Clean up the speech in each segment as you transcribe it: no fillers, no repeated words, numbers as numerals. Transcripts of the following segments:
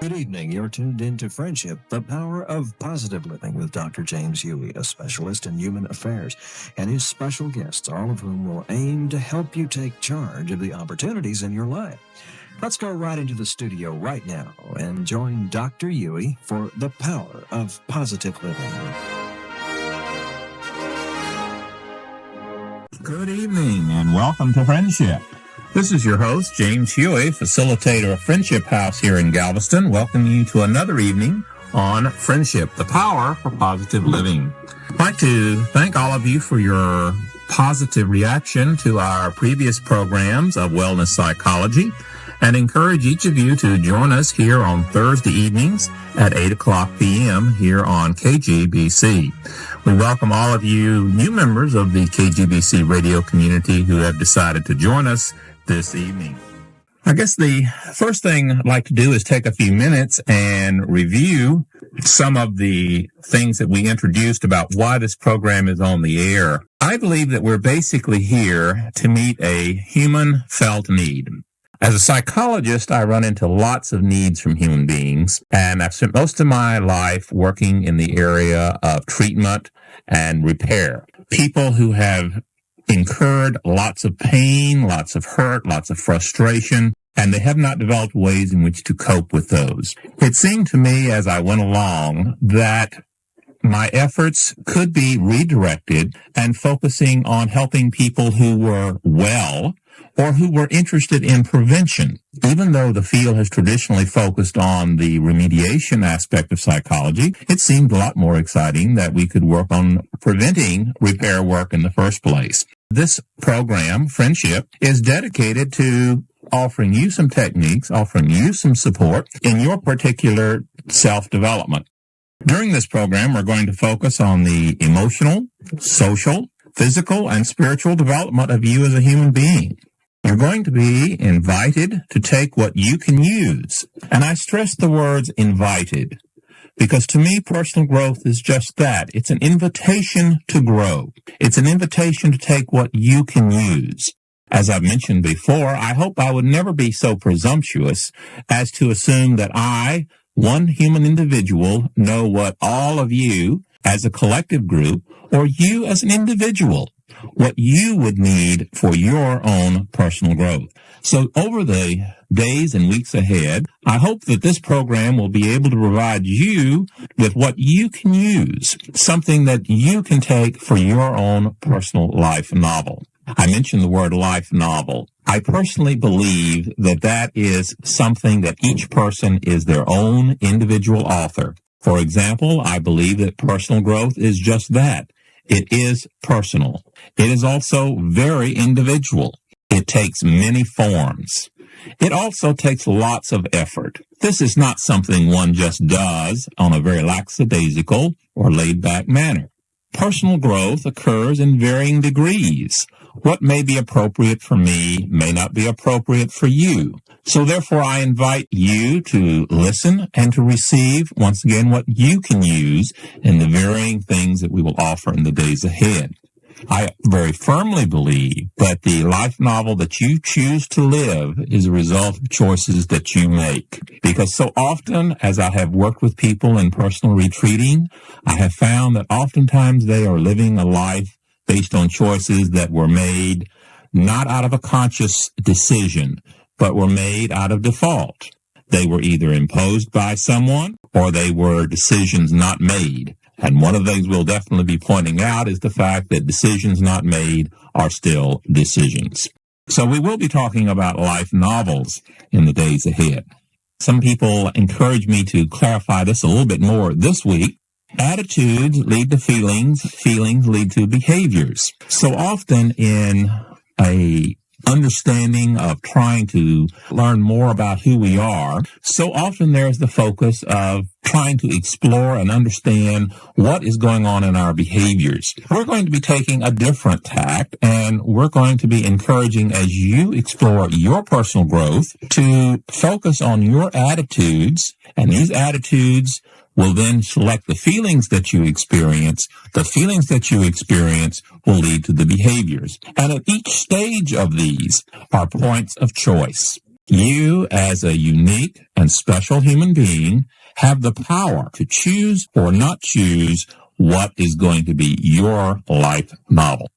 Good evening. You're tuned into Friendship, the Power of Positive Living with Dr. James Hughey, a specialist in human affairs, and his special guests, all of whom will aim to help you take charge of the opportunities in your life. Let's go right into the studio right now and join Dr. Hughey for the Power of Positive Living. Good evening and welcome to Friendship. This is your host, James Hughey, facilitator of Friendship House here in Galveston, welcoming you to another evening on Friendship, the Power for Positive Living. I'd like to thank all of you for your positive reaction to our previous programs of wellness psychology and encourage each of you to join us here on Thursday evenings at 8 o'clock p.m. here on KGBC. We welcome all of you new members of the KGBC radio community who have decided to join us this evening. I guess the first thing I'd like to do is take a few minutes and review some of the things that we introduced about why this program is on the air. I believe that we're basically here to meet a human felt need. As a psychologist, I run into lots of needs from human beings, and I've spent most of my life working in the area of treatment and repair. People who have incurred lots of pain, lots of hurt, lots of frustration, and they have not developed ways in which to cope with those. It seemed to me as I went along that my efforts could be redirected and focusing on helping people who were well or who were interested in prevention. Even though the field has traditionally focused on the remediation aspect of psychology, it seemed a lot more exciting that we could work on preventing repair work in the first place. This program, Friendship, is dedicated to offering you some techniques, offering you some support in your particular self-development. During this program, we're going to focus on the emotional, social, physical, and spiritual development of you as a human being. You're going to be invited to take what you can use. And I stress the words invited, because to me, personal growth is just that. It's an invitation to grow. It's an invitation to take what you can use. As I've mentioned before, I hope I would never be so presumptuous as to assume that I, one human individual, know what all of you as a collective group, or you as an individual, what you would need for your own personal growth. So over the days and weeks ahead, I hope that this program will be able to provide you with what you can use, something that you can take for your own personal life novel. I mentioned the word life novel. I personally believe that that is something that each person is their own individual author. For example, I believe that personal growth is just that. It is personal. It is also very individual. It takes many forms. It also takes lots of effort. This is not something one just does on a very lackadaisical or laid-back manner. Personal growth occurs in varying degrees. What may be appropriate for me may not be appropriate for you. So therefore, I invite you to listen and to receive, once again, what you can use in the varying things that we will offer in the days ahead. I very firmly believe that the life novel that you choose to live is a result of choices that you make. Because so often, as I have worked with people in personal retreating, I have found that oftentimes they are living a life based on choices that were made not out of a conscious decision, but were made out of default. They were either imposed by someone or they were decisions not made. And one of the things we'll definitely be pointing out is the fact that decisions not made are still decisions. So we will be talking about life novels in the days ahead. Some people encourage me to clarify this a little bit more this week. Attitudes lead to feelings, feelings lead to behaviors. So often in a understanding of trying to learn more about who we are, so often there's the focus of trying to explore and understand what is going on in our behaviors. We're going to be taking a different tack, and we're going to be encouraging, as you explore your personal growth, to focus on your attitudes, and these attitudes will then select the feelings that you experience. The feelings that you experience will lead to the behaviors. And at each stage of these are points of choice. You, as a unique and special human being, have the power to choose or not choose what is going to be your life novel.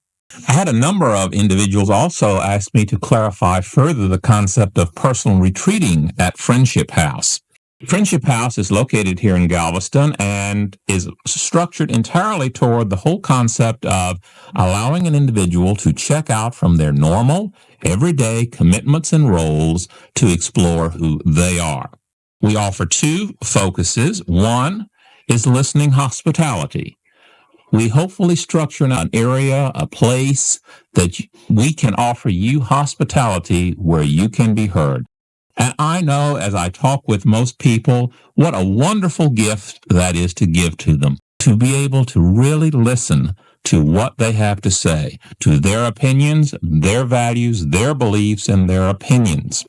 I had a number of individuals also ask me to clarify further the concept of personal retreating at Friendship House. Friendship House is located here in Galveston and is structured entirely toward the whole concept of allowing an individual to check out from their normal, everyday commitments and roles to explore who they are. We offer two focuses. One is listening hospitality. We hopefully structure an area, a place that we can offer you hospitality where you can be heard. And I know as I talk with most people, what a wonderful gift that is to give to them, to be able to really listen to what they have to say, to their opinions, their values, their beliefs, and their opinions.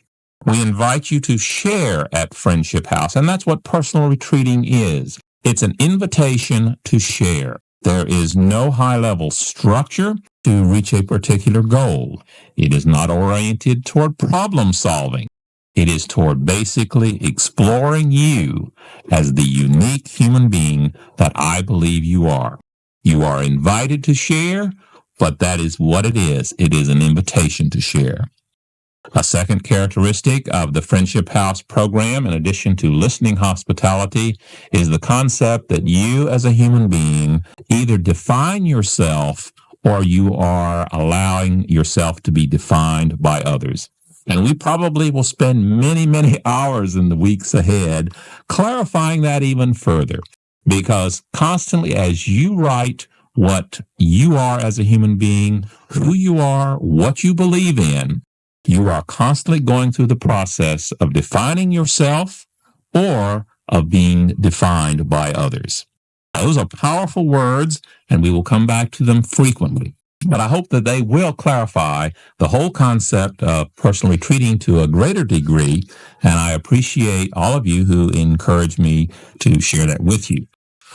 We invite you to share at Friendship House, and that's what personal retreating is. It's an invitation to share. There is no high-level structure to reach a particular goal. It is not oriented toward problem solving. It is toward basically exploring you as the unique human being that I believe you are. You are invited to share, but that is what it is. It is an invitation to share. A second characteristic of the Friendship House program, in addition to listening hospitality, is the concept that you as a human being either define yourself or you are allowing yourself to be defined by others. And we probably will spend many, many hours in the weeks ahead clarifying that even further, because constantly as you write what you are as a human being, who you are, what you believe in, you are constantly going through the process of defining yourself or of being defined by others. Those are powerful words, and we will come back to them frequently. But I hope that they will clarify the whole concept of personal retreating to a greater degree, and I appreciate all of you who encourage me to share that with you.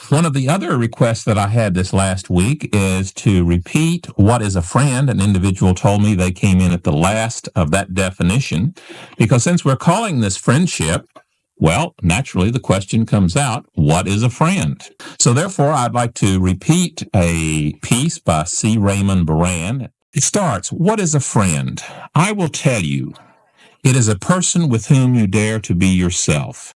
One of the other requests that I had this last week is to repeat what is a friend. An individual told me they came in at the last of that definition, because since we're calling this friendship, well, naturally the question comes out, what is a friend? So therefore, I'd like to repeat a piece by C. Raymond Buran. It starts, what is a friend? I will tell you, it is a person with whom you dare to be yourself.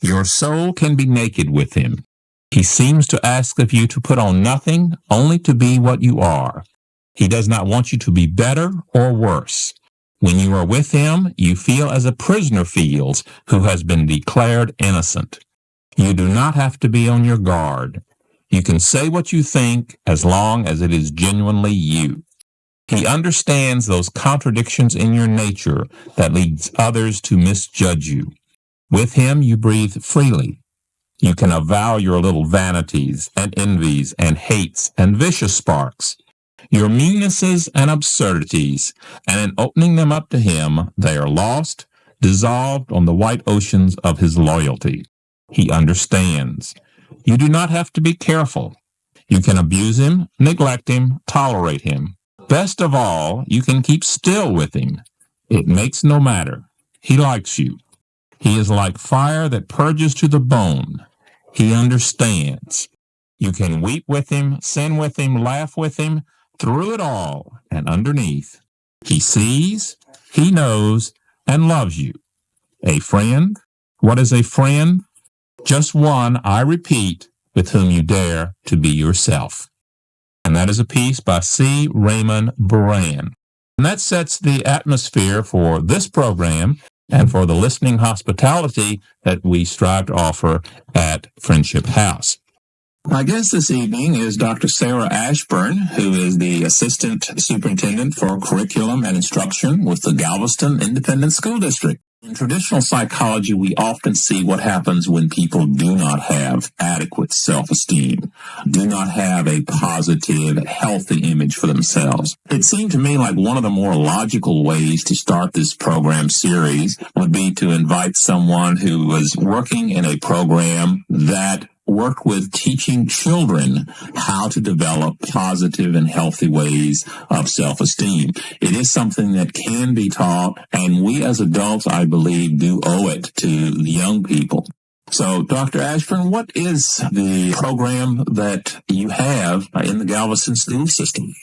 Your soul can be naked with him. He seems to ask of you to put on nothing, only to be what you are. He does not want you to be better or worse. When you are with him, you feel as a prisoner feels who has been declared innocent. You do not have to be on your guard. You can say what you think as long as it is genuinely you. He understands those contradictions in your nature that leads others to misjudge you. With him, you breathe freely. You can avow your little vanities and envies and hates and vicious sparks, your meannesses and absurdities, and in opening them up to him, they are lost, dissolved on the white oceans of his loyalty. He understands. You do not have to be careful. You can abuse him, neglect him, tolerate him. Best of all, you can keep still with him. It makes no matter. He likes you. He is like fire that purges to the bone. He understands. You can weep with him, sin with him, laugh with him, through it all and underneath. He sees, he knows, and loves you. A friend? What is a friend? Just one, I repeat, with whom you dare to be yourself. And that is a piece by C. Raymond Buran. And that sets the atmosphere for this program and for the listening hospitality that we strive to offer at Friendship House. My guest this evening is Dr. Sara Ashburn, who is the Assistant Superintendent for Curriculum and Instruction with the Galveston Independent School District. In traditional psychology, we often see what happens when people do not have adequate self-esteem, do not have a positive, healthy image for themselves. It seemed to me like one of the more logical ways to start this program series would be to invite someone who was working in a program that worked with teaching children how to develop positive and healthy ways of self-esteem. It is something that can be taught, and we as adults, I believe, do owe it to the young people. So, Dr. Ashburn, what is the program that you have in the Galveston school system?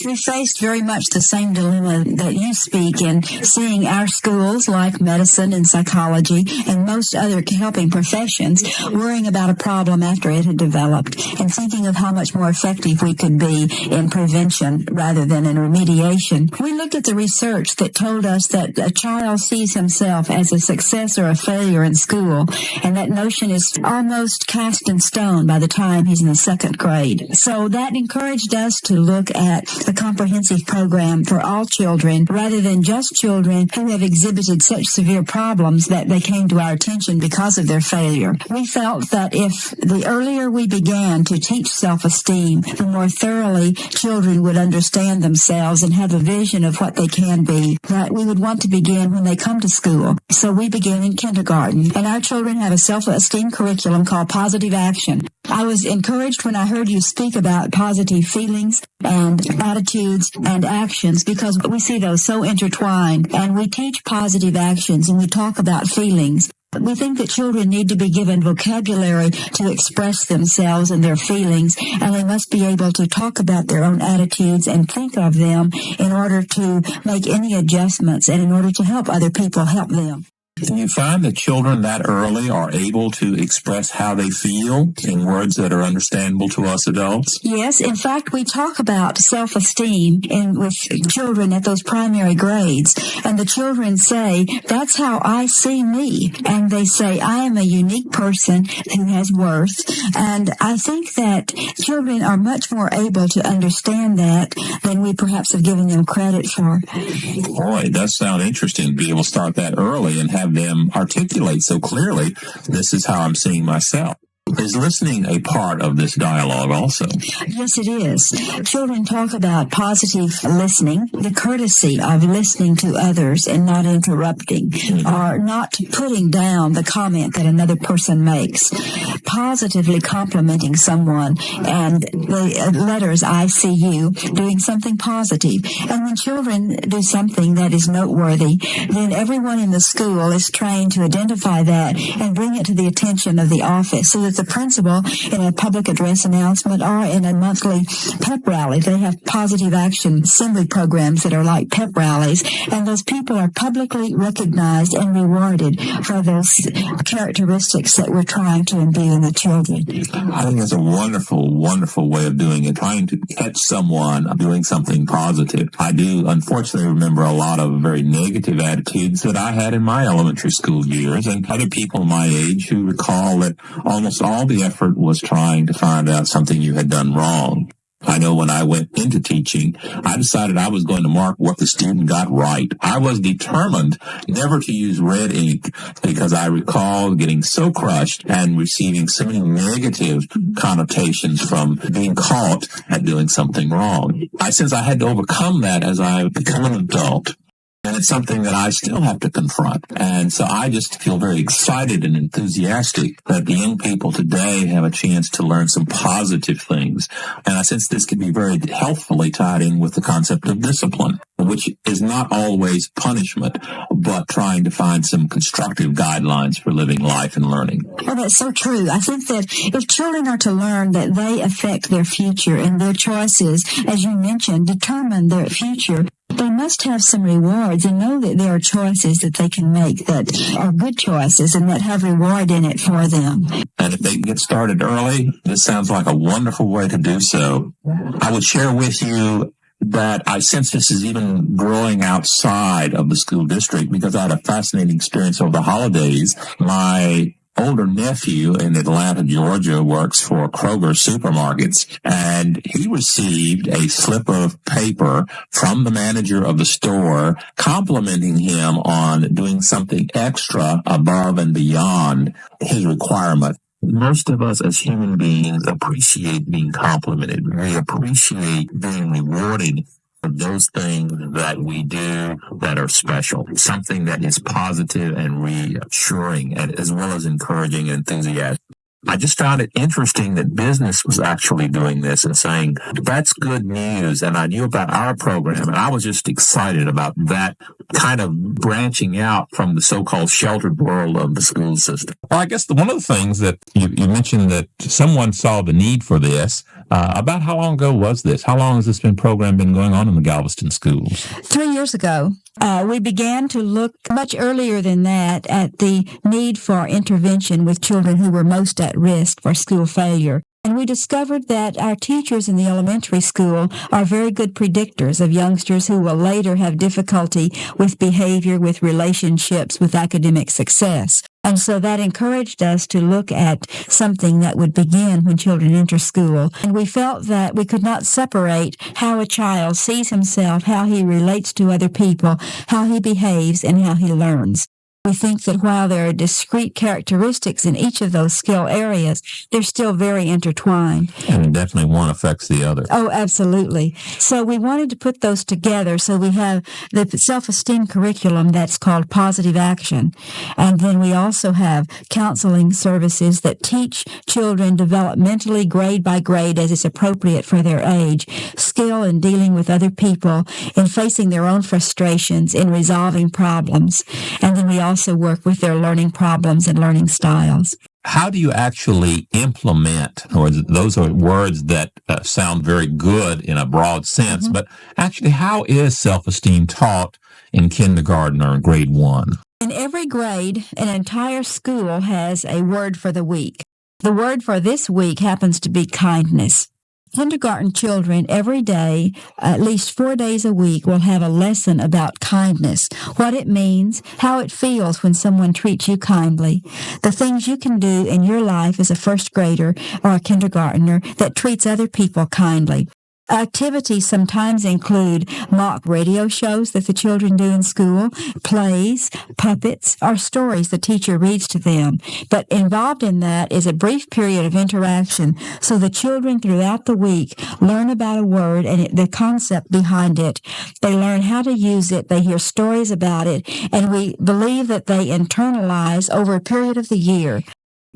We faced very much the same dilemma that you speak in seeing our schools like medicine and psychology and most other helping professions worrying about a problem after it had developed and thinking of how much more effective we could be in prevention rather than in remediation. We looked at the research that told us that a child sees himself as a success or a failure in school, and that notion is almost cast in stone by the time he's in the second grade. So that encouraged us to look at a comprehensive program for all children rather than just children who have exhibited such severe problems that they came to our attention because of their failure. We felt that if the earlier we began to teach self-esteem, the more thoroughly children would understand themselves and have a vision of what they can be, that we would want to begin when they come to school. So we began in kindergarten, and our children have a self-esteem curriculum called Positive Action. I was encouraged when I heard you speak about positive feelings and attitudes and actions because we see those so intertwined, and we teach positive actions and we talk about feelings. We think that children need to be given vocabulary to express themselves and their feelings, and they must be able to talk about their own attitudes and think of them in order to make any adjustments and in order to help other people help them. Do you find that children that early are able to express how they feel in words that are understandable to us adults? Yes. In fact, we talk about self-esteem with children at those primary grades, and the children say, that's how I see me. And they say, I am a unique person who has worth. And I think that children are much more able to understand that than we perhaps have given them credit for. Boy, it does sound interesting to be able to start that early and have them articulate so clearly, this is how I'm seeing myself. Is listening a part of this dialogue also? Yes, it is. Children talk about positive listening, the courtesy of listening to others and not interrupting, or not putting down the comment that another person makes, positively complimenting someone, and the letters I see you, doing something positive. And when children do something that is noteworthy, then everyone in the school is trained to identify that and bring it to the attention of the office so that the principal in a public address announcement or in a monthly pep rally, they have positive action assembly programs that are like pep rallies, and those people are publicly recognized and rewarded for those characteristics that we're trying to imbue in the children. I think that's a wonderful, wonderful way of doing it, trying to catch someone doing something positive. I do, unfortunately, remember a lot of very negative attitudes that I had in my elementary school years, and other people my age who recall that almost all the effort was trying to find out something you had done wrong. I know when I went into teaching, I decided I was going to mark what the student got right. I was determined never to use red ink because I recall getting so crushed and receiving so many negative connotations from being caught at doing something wrong. Since I had to overcome that as I become an adult, and it's something that I still have to confront. And so I just feel very excited and enthusiastic that the young people today have a chance to learn some positive things. And I sense this can be very helpfully tied in with the concept of discipline, which is not always punishment, but trying to find some constructive guidelines for living life and learning. Oh, that's so true. I think that if children are to learn that they affect their future and their choices, as you mentioned, determine their future, they must have some rewards and know that there are choices that they can make that are good choices and that have reward in it for them. And if they get started early, this sounds like a wonderful way to do so. I would share with you that I sense this is even growing outside of the school district because I had a fascinating experience over the holidays. My older nephew in Atlanta, Georgia, works for Kroger Supermarkets, and he received a slip of paper from the manager of the store complimenting him on doing something extra above and beyond his requirement. Most of us as human beings appreciate being complimented. We appreciate being rewarded for those things that we do that are special, something that is positive and reassuring, and as well as encouraging and enthusiastic. I just found it interesting that business was actually doing this and saying, that's good news. And I knew about our program, and I was just excited about that kind of branching out from the so-called sheltered world of the school system. Well, I guess one of the things that you mentioned that someone saw the need for this. About how long ago was this? How long has this program been going on in the Galveston schools? 3 years ago. We began to look much earlier than that at the need for intervention with children who were most at risk for school failure. And we discovered that our teachers in the elementary school are very good predictors of youngsters who will later have difficulty with behavior, with relationships, with academic success. And so that encouraged us to look at something that would begin when children enter school. And we felt that we could not separate how a child sees himself, how he relates to other people, how he behaves, and how he learns. We think that while there are discrete characteristics in each of those skill areas, they're still very intertwined. And definitely one affects the other. Oh, absolutely. So we wanted to put those together. So we have the self-esteem curriculum that's called Positive Action. And then we also have counseling services that teach children developmentally, grade by grade, as is appropriate for their age, skill in dealing with other people, in facing their own frustrations, in resolving problems. And then we also work with their learning problems and learning styles. How do you actually implement, or those are words that sound very good in a broad sense, but actually how is self-esteem taught in kindergarten or in grade 1? In every grade, an entire school has a word for the week. The word for this week happens to be kindness. Kindergarten children every day, at least 4 days a week, will have a lesson about kindness, what it means, how it feels when someone treats you kindly, the things you can do in your life as a first grader or a kindergartner that treats other people kindly. Activities sometimes include mock radio shows that the children do in school, plays, puppets, or stories the teacher reads to them. But involved in that is a brief period of interaction so the children throughout the week learn about a word and the concept behind it. They learn how to use it, they hear stories about it, and we believe that they internalize over a period of the year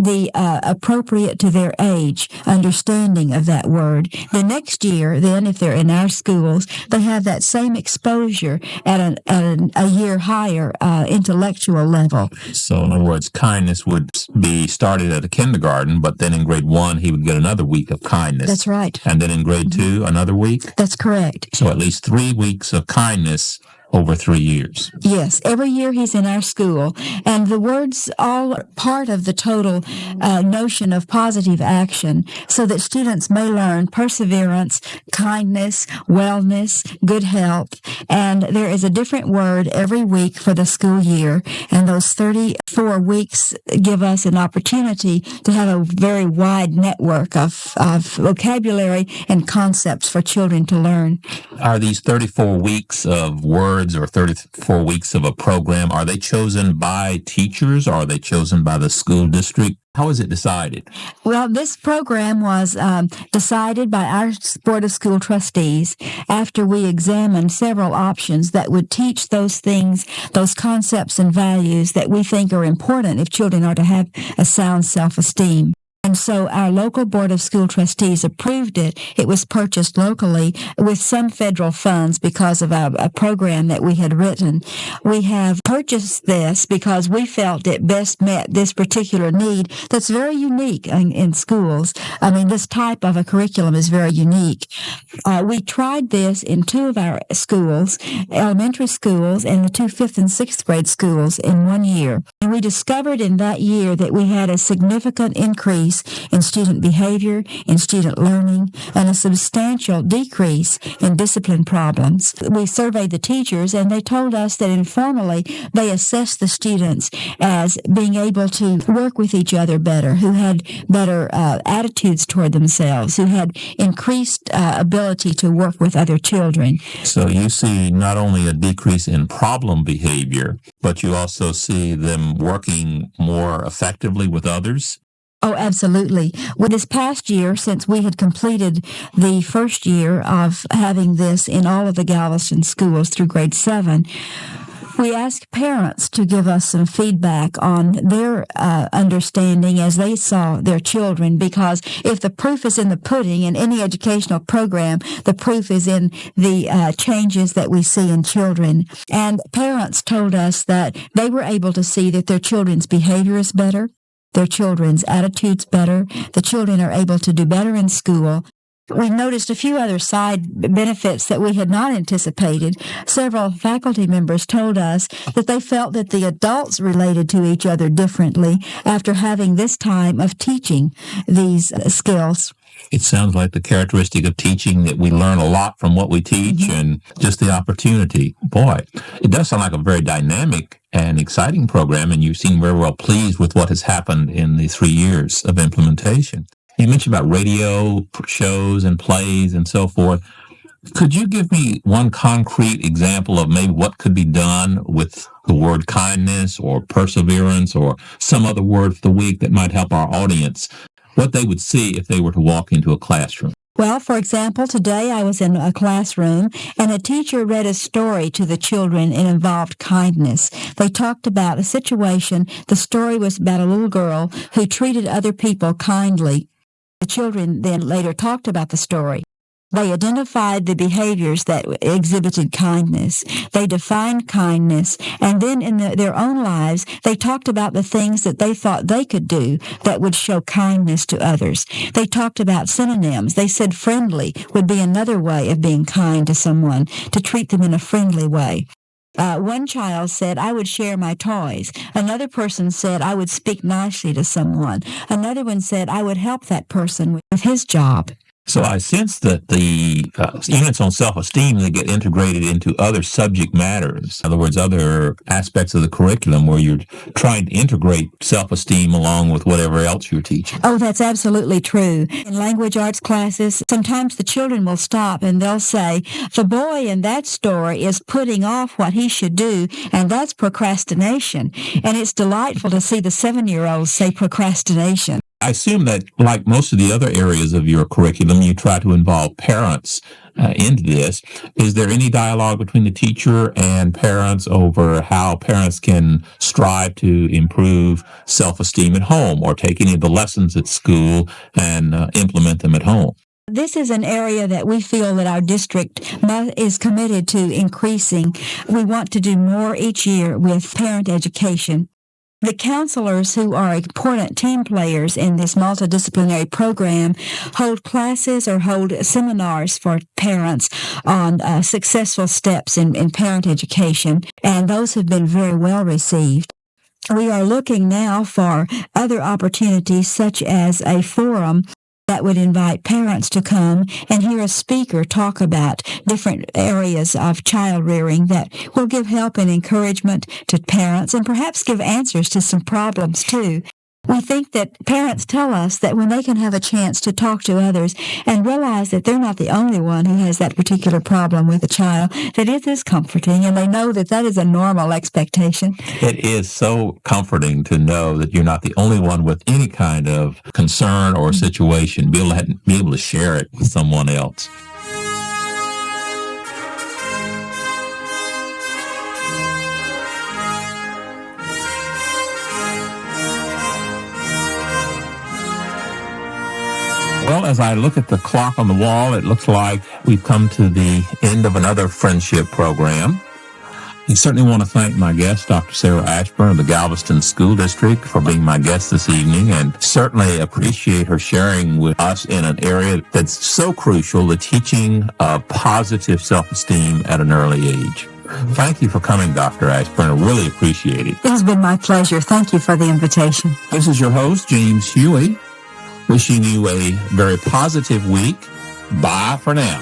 the appropriate to their age understanding of that word. The next year, then, if they're in our schools, they have that same exposure at a year higher intellectual level. So, in other words, kindness would be started at a kindergarten, but then in grade 1, he would get another week of kindness. That's right. And then in grade 2, another week? That's correct. So at least 3 weeks of kindness over 3 years. Yes, every year he's in our school. And the words all part of the total notion of positive action so that students may learn perseverance, kindness, wellness, good health. And there is a different word every week for the school year. And those 34 weeks give us an opportunity to have a very wide network of vocabulary and concepts for children to learn. Are these 34 weeks of words or 34 weeks of a program, are they chosen by teachers or are they chosen by the school district? How is it decided? Well, this program was decided by our Board of School Trustees after we examined several options that would teach those things, those concepts and values that we think are important if children are to have a sound self-esteem. And so our local Board of School Trustees approved it. It was purchased locally with some federal funds because of a program that we had written. We have purchased this because we felt it best met this particular need that's very unique in schools. I mean, this type of a curriculum is very unique. We tried this in 2 of our schools, elementary schools, and the 2 5th and 6th grade schools in 1 year. And we discovered in that year that we had a significant increase in student behavior, in student learning, and a substantial decrease in discipline problems. We surveyed the teachers, and they told us that informally they assessed the students as being able to work with each other better, who had better attitudes toward themselves, who had increased ability to work with other children. So you see not only a decrease in problem behavior, but you also see them working more effectively with others? Oh, absolutely. Well, this past year, since we had completed the first year of having this in all of the Galveston schools through grade 7, We asked parents to give us some feedback on their understanding as they saw their children, because if the proof is in the pudding in any educational program, the proof is in the changes that we see in children. And parents told us that they were able to see that their children's behavior is better, their children's attitudes better, the children are able to do better in school. We noticed a few other side benefits that we had not anticipated. Several faculty members told us that they felt that the adults related to each other differently after having this time of teaching these skills. It sounds like the characteristic of teaching that we learn a lot from what we teach and just the opportunity. Boy, it does sound like a very dynamic and exciting program, and you seem very well pleased with what has happened in the 3 years of implementation. You mentioned about radio shows and plays and so forth. Could you give me one concrete example of maybe what could be done with the word kindness or perseverance or some other word for the week that might help our audience, what they would see if they were to walk into a classroom? Well, for example, today I was in a classroom and a teacher read a story to the children and involved kindness. They talked about a situation. The story was about a little girl who treated other people kindly. The children then later talked about the story. They identified the behaviors that exhibited kindness. They defined kindness. And then in their own lives, they talked about the things that they thought they could do that would show kindness to others. They talked about synonyms. They said friendly would be another way of being kind to someone, to treat them in a friendly way. One child said, I would share my toys. Another person said, I would speak nicely to someone. Another one said, I would help that person with his job. So I sense that the units on self-esteem, they get integrated into other subject matters. In other words, other aspects of the curriculum where you're trying to integrate self-esteem along with whatever else you're teaching. Oh, that's absolutely true. In language arts classes, sometimes the children will stop and they'll say, the boy in that story is putting off what he should do, and that's procrastination. And it's delightful to see the 7-year-olds say procrastination. I assume that, like most of the other areas of your curriculum, you try to involve parents into this. Is there any dialogue between the teacher and parents over how parents can strive to improve self-esteem at home or take any of the lessons at school and implement them at home? This is an area that we feel that our district is committed to increasing. We want to do more each year with parent education. The counselors, who are important team players in this multidisciplinary program, hold classes or hold seminars for parents on successful steps in parent education, and those have been very well received. We are looking now for other opportunities, such as a forum that would invite parents to come and hear a speaker talk about different areas of child rearing that will give help and encouragement to parents and perhaps give answers to some problems too. We think that parents tell us that when they can have a chance to talk to others and realize that they're not the only one who has that particular problem with a child, that it is comforting, and they know that that is a normal expectation. It is so comforting to know that you're not the only one with any kind of concern or situation, be able to share it with someone else. Well, as I look at the clock on the wall, it looks like we've come to the end of another friendship program. I certainly want to thank my guest, Dr. Sara Ashburn of the Galveston School District, for being my guest this evening, and certainly appreciate her sharing with us in an area that's so crucial, the teaching of positive self-esteem at an early age. Thank you for coming, Dr. Ashburn. I really appreciate it. It has been my pleasure. Thank you for the invitation. This is your host, James Hughey, wishing you a very positive week. Bye for now.